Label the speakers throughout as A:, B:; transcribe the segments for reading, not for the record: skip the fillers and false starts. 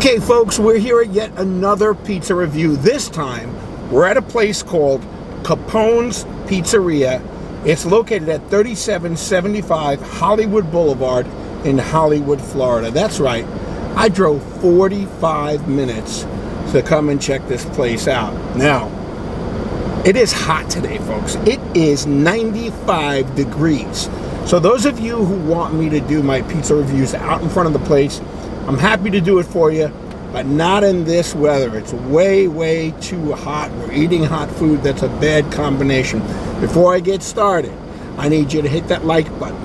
A: Okay, folks, we're here at yet another pizza review. This time, we're at a place called Capone's Pizzeria. It's located at 3775 Hollywood Boulevard in Hollywood, Florida. That's right, I drove 45 minutes to come and check this place out. Now, it is hot today, folks. It is 95 degrees. So those of you who want me to do my pizza reviews out in front of the place, I'm happy to do it for you, but not in this weather. It's way, way too hot. We're eating hot food. That's a bad combination. Before I get started, I need you to hit that like button.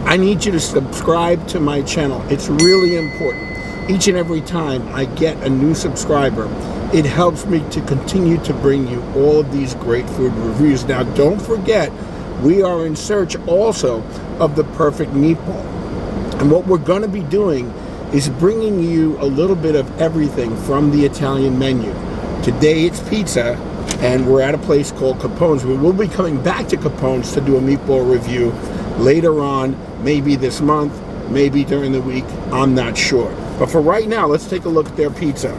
A: I need you to subscribe to my channel. It's really important. Each and every time I get a new subscriber, it helps me to continue to bring you all of these great food reviews. Now, don't forget, we are in search also of the perfect meatball. And what we're going to be doing is bringing you a little bit of everything from the Italian menu. Today it's pizza, and we're at a place called Capone's. We will be coming back to Capone's to do a meatball review later on, maybe this month, maybe during the week, I'm not sure. But for right now, let's take a look at their pizza.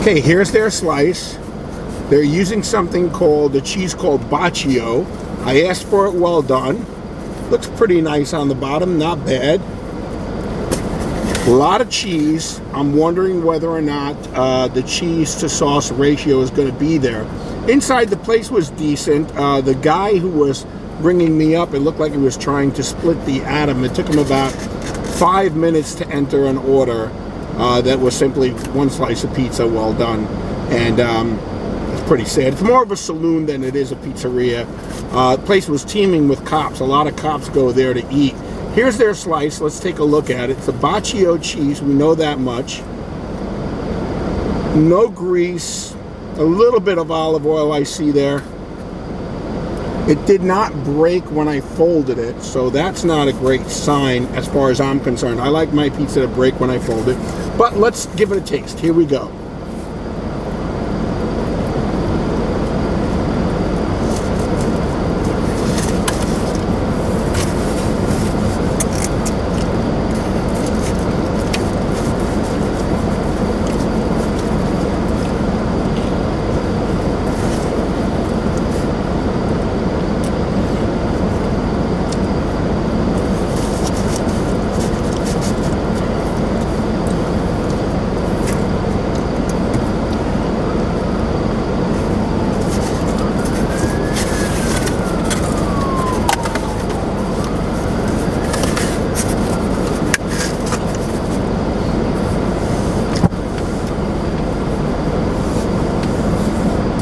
A: Okay, here's their slice. They're using something called, a cheese called Baccio. I asked for it well done. Looks pretty nice on the bottom, not bad. A lot of cheese. I'm wondering whether or not the cheese to sauce ratio is going to be there. Inside, the place was decent. The guy who was bringing me up, it looked like he was trying to split the atom. It took him about 5 minutes to enter an order that was simply one slice of pizza well done. And it's pretty sad. It's more of a saloon than it is a pizzeria. The place was teeming with cops. A lot of cops go there to eat. Here's their slice. Let's take a look at it. It's a Baccio cheese. We know that much. No grease. A little bit of olive oil I see there. It did not break when I folded it, so that's not a great sign as far as I'm concerned. I like my pizza to break when I fold it. But let's give it a taste. Here we go.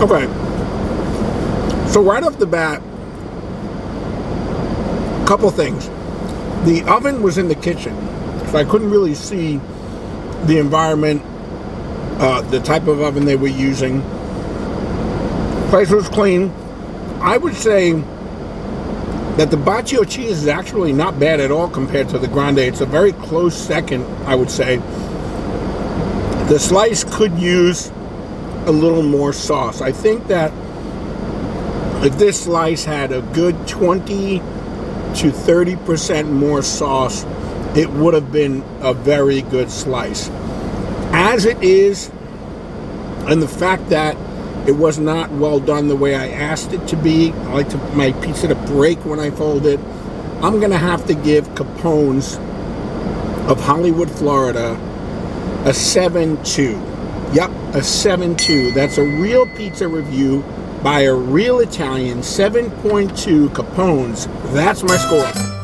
A: Okay, so right off the bat, a couple things. The oven was in the kitchen, so I couldn't really see the environment, the type of oven they were using. Place was clean. I would say that the Baccio cheese is actually not bad at all compared to the Grande. It's a very close second, I would say. The slice could use a little more sauce. I think that if this slice had a good 20 to 30% more sauce, it would have been a very good slice. As it is, and the fact that it was not well done the way I asked it to be, I like my pizza to break when I fold it, I'm gonna have to give Capone's of Hollywood, Florida, a 7.2. Yep, a 7.2. That's a real pizza review by a real Italian. 7.2 Capone's. That's my score.